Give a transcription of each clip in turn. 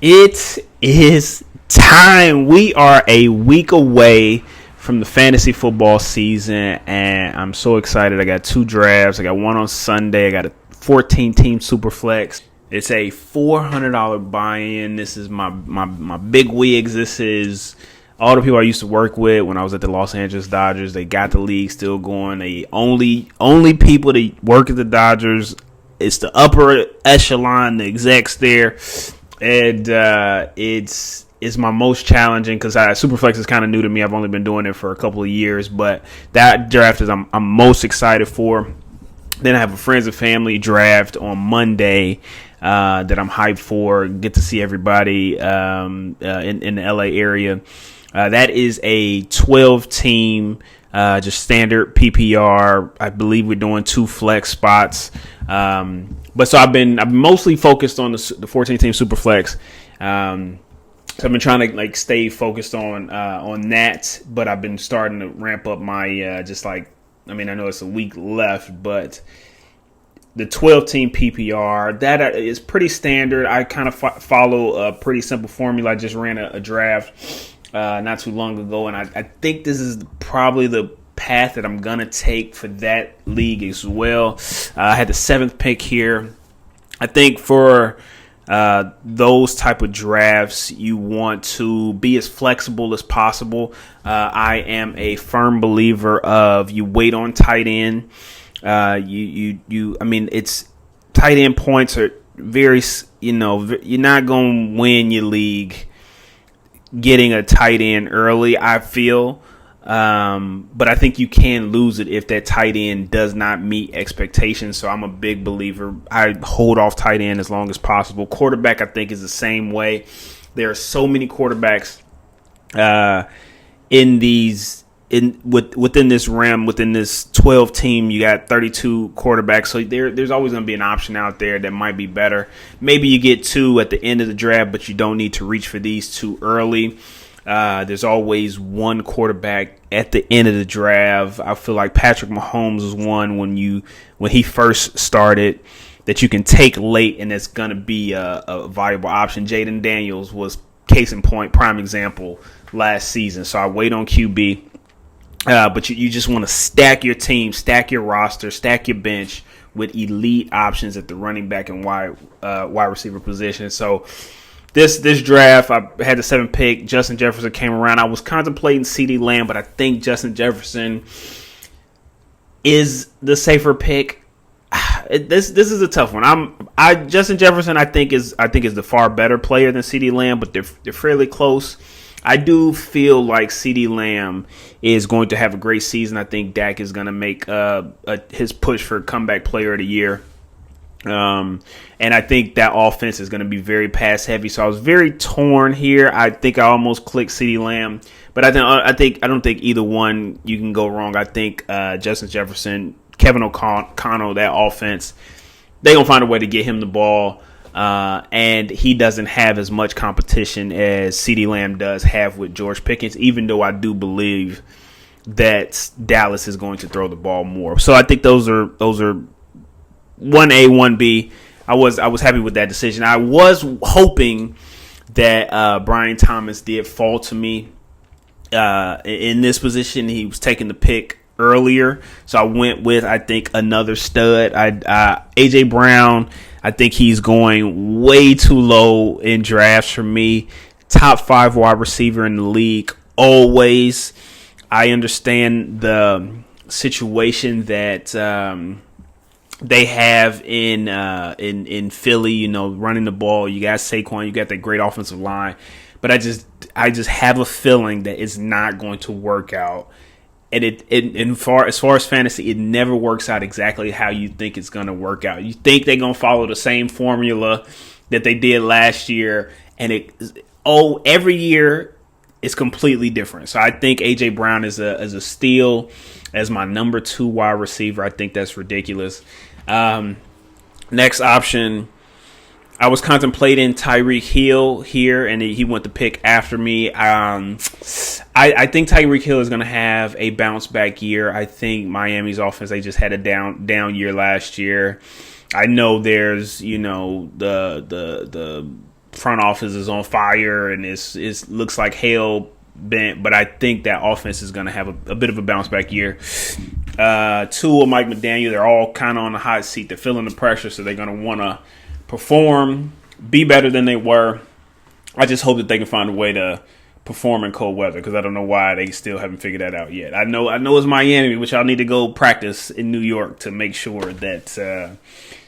It is time. We are a week away from the fantasy football season, and I'm so excited. I got two drafts. I got one on Sunday. I got a 14-team super flex. It's a $400 buy-in. This is my big wigs. This is all the people I used to work with when I was at the Los Angeles Dodgers. They got the league still going. They only people that work at the Dodgers. It's the upper echelon, the execs there. And it's my most challenging because Superflex is kind of new to me. I've only been doing it for a couple of years, but that draft is I'm most excited for. Then I have a friends and family draft on Monday that I'm hyped for. Get to see everybody in the LA area. That is a 12-team, just standard PPR. I believe we're doing 2 flex spots. But so I've been mostly focused on the 14-team super flex. So I've been trying to stay focused on that, but I've been starting to ramp up my I know it's a week left, but the 12-team PPR that is pretty standard. I kind of follow a pretty simple formula. I just ran a draft not too long ago, and I think this is probably the path that I'm gonna take for that league as well. I had the 7th pick here. I think for those type of drafts, you want to be as flexible as possible. I am a firm believer of you wait on tight end. It's tight end points are very, you're not gonna win your league getting a tight end early, I feel. But I think you can lose it if that tight end does not meet expectations. So I'm a big believer. I hold off tight end as long as possible. Quarterback, I think, is the same way. There are so many quarterbacks within this realm, within this 12 team. You got 32 quarterbacks, so there's always going to be an option out there that might be better. Maybe you get 2 at the end of the draft, but you don't need to reach for these 2 early. There's always one quarterback at the end of the draft. I feel like Patrick Mahomes was one when he first started that you can take late, and it's going to be a valuable option. Jaden Daniels was case in point, prime example last season. So I wait on QB. But you just want to stack your team, stack your roster, stack your bench with elite options at the running back and wide receiver position. So this draft, I had the 7th pick. Justin Jefferson came around. I was contemplating CeeDee Lamb, but I think Justin Jefferson is the safer pick. This is a tough one. Justin Jefferson I think is the far better player than CeeDee Lamb, but they're fairly close. I do feel like CeeDee Lamb is going to have a great season. I think Dak is going to make his push for comeback player of the year. And I think that offense is going to be very pass heavy. So I was very torn here. I think I almost clicked CeeDee Lamb, but I don't think either one you can go wrong. I think Justin Jefferson, Kevin O'Connell, that offense, they're going to find a way to get him the ball. And he doesn't have as much competition as CeeDee Lamb does have with George Pickens, even though I do believe that Dallas is going to throw the ball more. So I think those are 1A, 1B. I was happy with that decision. I was hoping that Brian Thomas did fall to me in this position. He was taking the pick earlier, so I went with, I think, another stud. AJ Brown, I think he's going way too low in drafts for me. Top 5 wide receiver in the league always. I understand the situation that they have in Philly, running the ball. You got Saquon, you got that great offensive line, but I just have a feeling that it's not going to work out. And as far as fantasy, it never works out exactly how you think it's going to work out. You think they're going to follow the same formula that they did last year, and every year it's completely different. So I think AJ Brown is a steal as my number 2 wide receiver. I think that's ridiculous. Next option, I was contemplating Tyreek Hill here, and he went to pick after me. I think Tyreek Hill is going to have a bounce back year. I think Miami's offense, they just had a down year last year. I know there's the front office is on fire and it looks like hell bent, but I think that offense is going to have a bit of a bounce back year. Tua, Mike McDaniel, they're all kind of on the hot seat. They're feeling the pressure, so they're going to want to perform, be better than they were. I just hope that they can find a way to perform in cold weather, because I don't know why they still haven't figured that out yet. I know it's Miami, which I'll need to go practice in New York to make sure that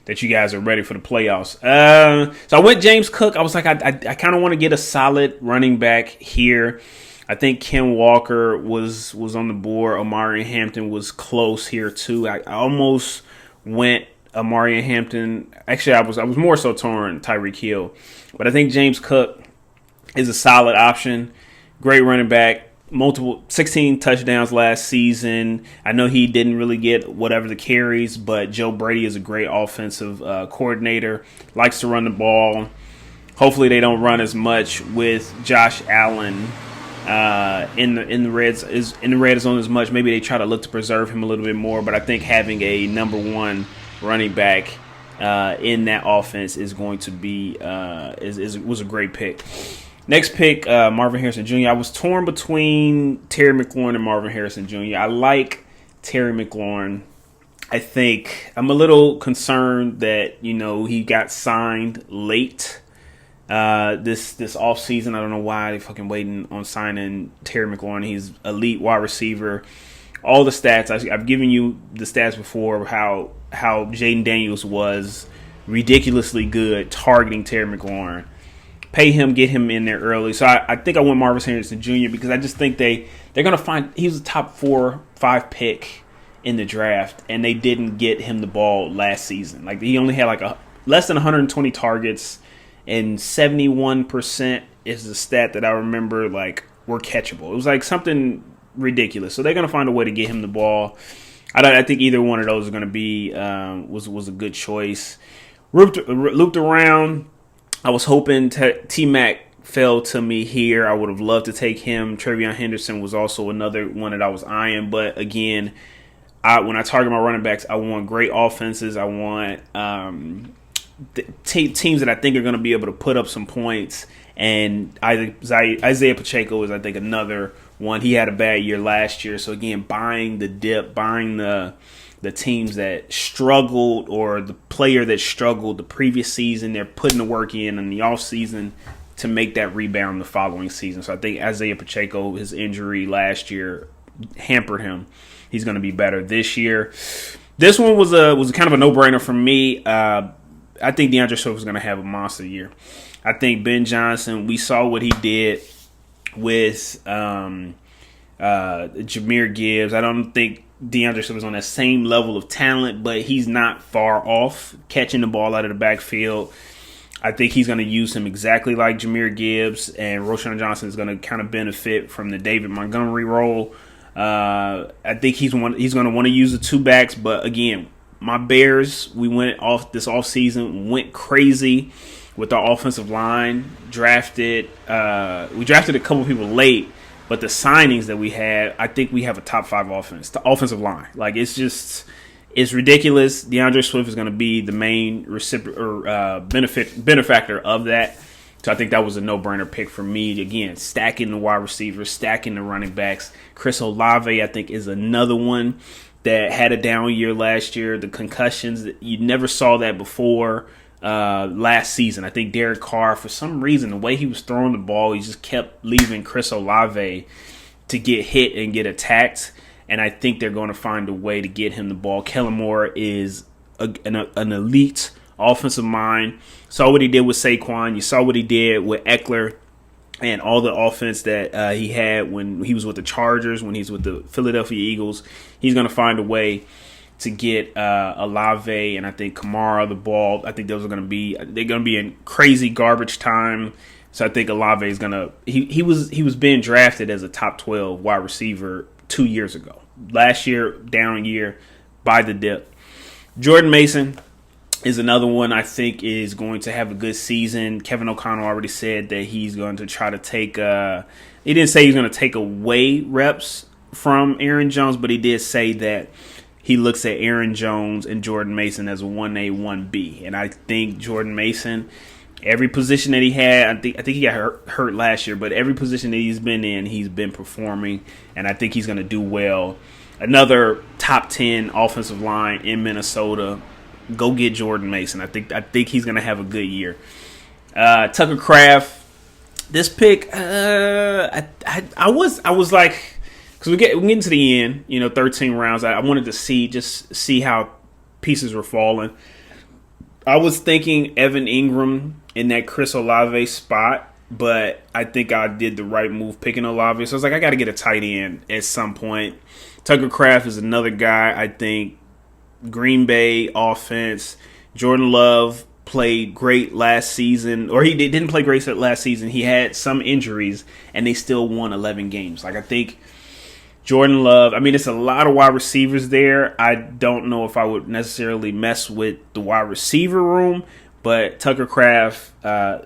that you guys are ready for the playoffs. So I went James Cook. I was like, I kind of want to get a solid running back here. I think Ken Walker was on the board. Omari Hampton was close here too. I almost went Omari Hampton. Actually, I was more so torn Tyreek Hill, but I think James Cook is a solid option. Great running back. 16 touchdowns last season. I know he didn't really get whatever the carries, but Joe Brady is a great offensive coordinator. Likes to run the ball. Hopefully they don't run as much with Josh Allen in the red zone as much. Maybe they try to look to preserve him a little bit more. But I think having a number one running back in that offense is going to be was a great pick. Next pick, Marvin Harrison Jr. I was torn between Terry McLaurin and Marvin Harrison Jr. I like Terry McLaurin. I think I'm a little concerned that, he got signed late this offseason. I don't know why they're fucking waiting on signing Terry McLaurin. He's elite wide receiver. All the stats, I've given you the stats before, how Jaden Daniels was ridiculously good targeting Terry McLaurin. Pay him, get him in there early. So I think I went Marvin Harrison Jr. because I just think they're going to find he was a top 4-5 pick in the draft, and they didn't get him the ball last season. Like, he only had less than 120 targets, and 71% is the stat that I remember were catchable. It was like something ridiculous. So they're going to find a way to get him the ball. I think either one of those are going to be was a good choice. Looped around. I was hoping T-Mac fell to me here. I would have loved to take him. TreVeyon Henderson was also another one that I was eyeing. But again, when I target my running backs, I want great offenses. I want teams that I think are going to be able to put up some points. And Isaiah Pacheco is, I think, another one. He had a bad year last year. So, again, buying the dip, buying the teams that struggled or the player that struggled the previous season, they're putting the work in the offseason to make that rebound the following season. So I think Isaiah Pacheco, his injury last year hampered him. He's going to be better this year. This one was kind of a no-brainer for me. I think DeAndre Swift is going to have a monster year. I think Ben Johnson, we saw what he did with Jahmyr Gibbs. I don't think DeAndre Swift is on that same level of talent, but he's not far off catching the ball out of the backfield. I think he's going to use him exactly like Jahmyr Gibbs, and Roschon Johnson is going to kind of benefit from the David Montgomery role. I think he's going to want to use the two backs, but again, my Bears, we went off this offseason, went crazy with our offensive line. We drafted a couple people late. But the signings that we had, I think we have a top 5 offense, the offensive line. It's ridiculous. DeAndre Swift is going to be the main benefactor of that. So I think that was a no-brainer pick for me. Again, stacking the wide receivers, stacking the running backs. Chris Olave, I think, is another one that had a down year last year. The concussions, you never saw that before. Last season, I think Derek Carr, for some reason, the way he was throwing the ball, he just kept leaving Chris Olave to get hit and get attacked. And I think they're going to find a way to get him the ball. Kellen Moore is an elite offensive mind. Saw what he did with Saquon. You saw what he did with Eckler and all the offense that he had when he was with the Chargers, when he's with the Philadelphia Eagles. He's going to find a way to get Olave and I think Kamara the ball. I think they're going to be in crazy garbage time. So I think Olave is going to he was being drafted as a top 12 wide receiver 2 years ago. Last year, down year, by the dip. Jordan Mason is another one I think is going to have a good season. Kevin O'Connell already said that he's going to try to take he didn't say he's going to take away reps from Aaron Jones, but he did say that he looks at Aaron Jones and Jordan Mason as a 1A, 1B. And I think Jordan Mason Every position that he had, I think he got hurt last year, but every position that he's been in, he's been performing, and I think he's going to do well. Another top 10 offensive line in Minnesota. Go get Jordan Mason. I think he's going to have a good year. Tucker Kraft. This pick, I was like, because we're getting to the end, 13 rounds. I wanted to see how pieces were falling. I was thinking Evan Ingram in that Chris Olave spot, but I think I did the right move picking Olave. So I was like, I got to get a tight end at some point. Tucker Kraft is another guy. I think Green Bay offense. Jordan Love played great last season, or he didn't play great last season. He had some injuries, and they still won 11 games. Like, I think Jordan Love, it's a lot of wide receivers there. I don't know if I would necessarily mess with the wide receiver room, but Tucker Kraft,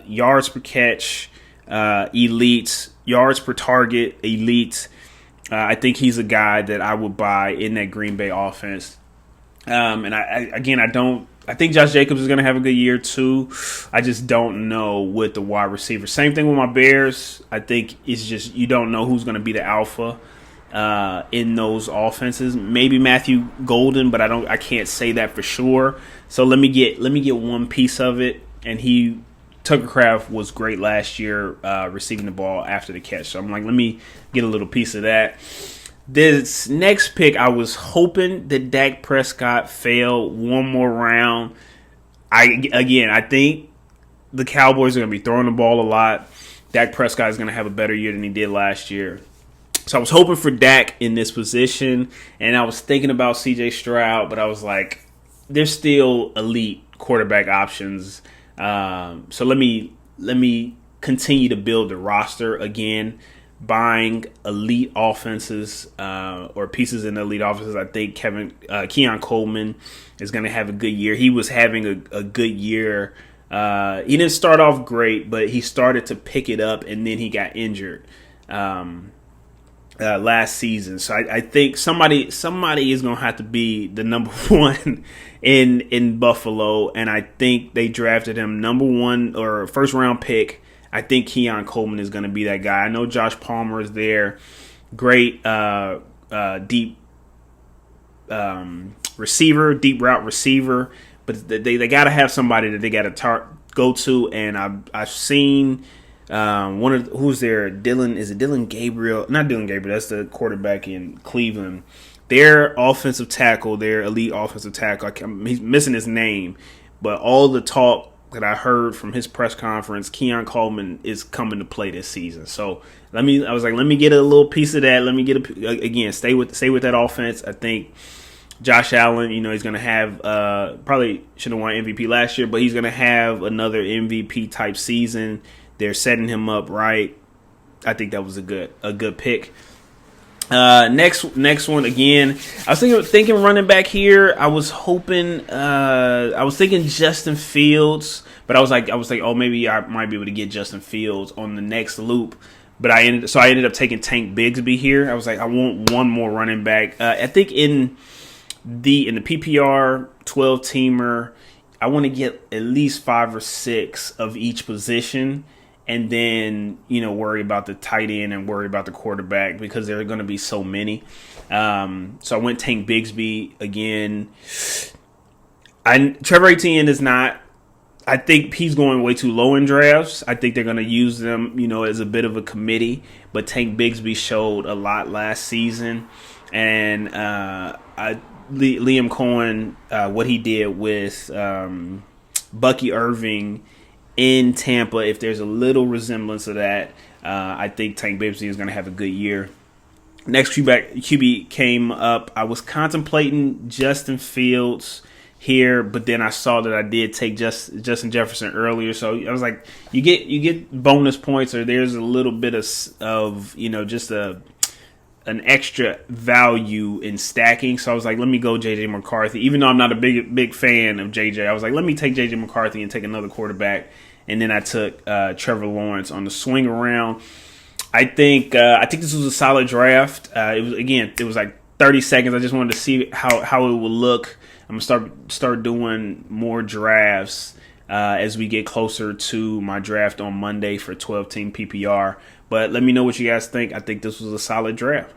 yards per catch, elite, yards per target, elite. I think he's a guy that I would buy in that Green Bay offense. And I think Josh Jacobs is going to have a good year too. I just don't know with the wide receiver. Same thing with my Bears. I think it's just you don't know who's going to be the alpha in those offenses. Maybe Matthew Golden, but I can't say that for sure. So let me get one piece of it. And Tucker Kraft was great last year receiving the ball after the catch. So I'm like, let me get a little piece of that. This next pick, I was hoping that Dak Prescott failed one more round. I think the Cowboys are going to be throwing the ball a lot. Dak Prescott is going to have a better year than he did last year. So I was hoping for Dak in this position, and I was thinking about C.J. Stroud, but I was like, there's still elite quarterback options. So let me continue to build the roster again. Buying elite offenses or pieces in elite offenses. I think Keon Coleman is going to have a good year. He was having a good year. He didn't start off great, but he started to pick it up, and then he got injured last season. So I think somebody is going to have to be the number one in Buffalo, and I think they drafted him number one or first round pick. I think Keon Coleman is going to be that guy. I know Josh Palmer is there. Great deep receiver, deep route receiver. But they got to have somebody that they got to go to. And I've seen who's there? Dylan Gabriel? Not Dylan Gabriel. That's the quarterback in Cleveland. Their offensive tackle, their elite offensive tackle. He's missing his name. But all the talk that I heard from his press conference, Keon Coleman is coming to play this season. So let me get a little piece of that. Let me stay with that offense. I think Josh Allen, he's going to have probably should have won MVP last year, but he's going to have another MVP type season. They're setting him up right. I think that was a good pick. Next one again. I was thinking running back here. I was thinking Justin Fields, but I was like, oh, maybe I might be able to get Justin Fields on the next loop. But I ended up taking Tank Bigsby here. I was like, I want one more running back. I think in the PPR 12-teamer, I want to get at least 5 or 6 of each position. And then, worry about the tight end and worry about the quarterback because there are going to be so many. So I went Tank Bigsby again. Trevor Etienne is not. I think he's going way too low in drafts. I think they're going to use them, as a bit of a committee. But Tank Bigsby showed a lot last season. And Liam Cohen, what he did with Bucky Irving in Tampa, if there's a little resemblance of that, I think Tank Bigsby is going to have a good year. Next QB came up. I was contemplating Justin Fields here, but then I saw that I did take Justin Jefferson earlier, so I was like, you get bonus points, or there's a little bit of just an extra value in stacking. So I was like, let me go JJ McCarthy. Even though I'm not a big fan of JJ, I was like, let me take JJ McCarthy and take another quarterback. And then I took Trevor Lawrence on the swing around. I think this was a solid draft. It was like 30 seconds. I just wanted to see how it would look. I'm gonna start doing more drafts as we get closer to my draft on Monday for 12 team PPR. But let me know what you guys think. I think this was a solid draft.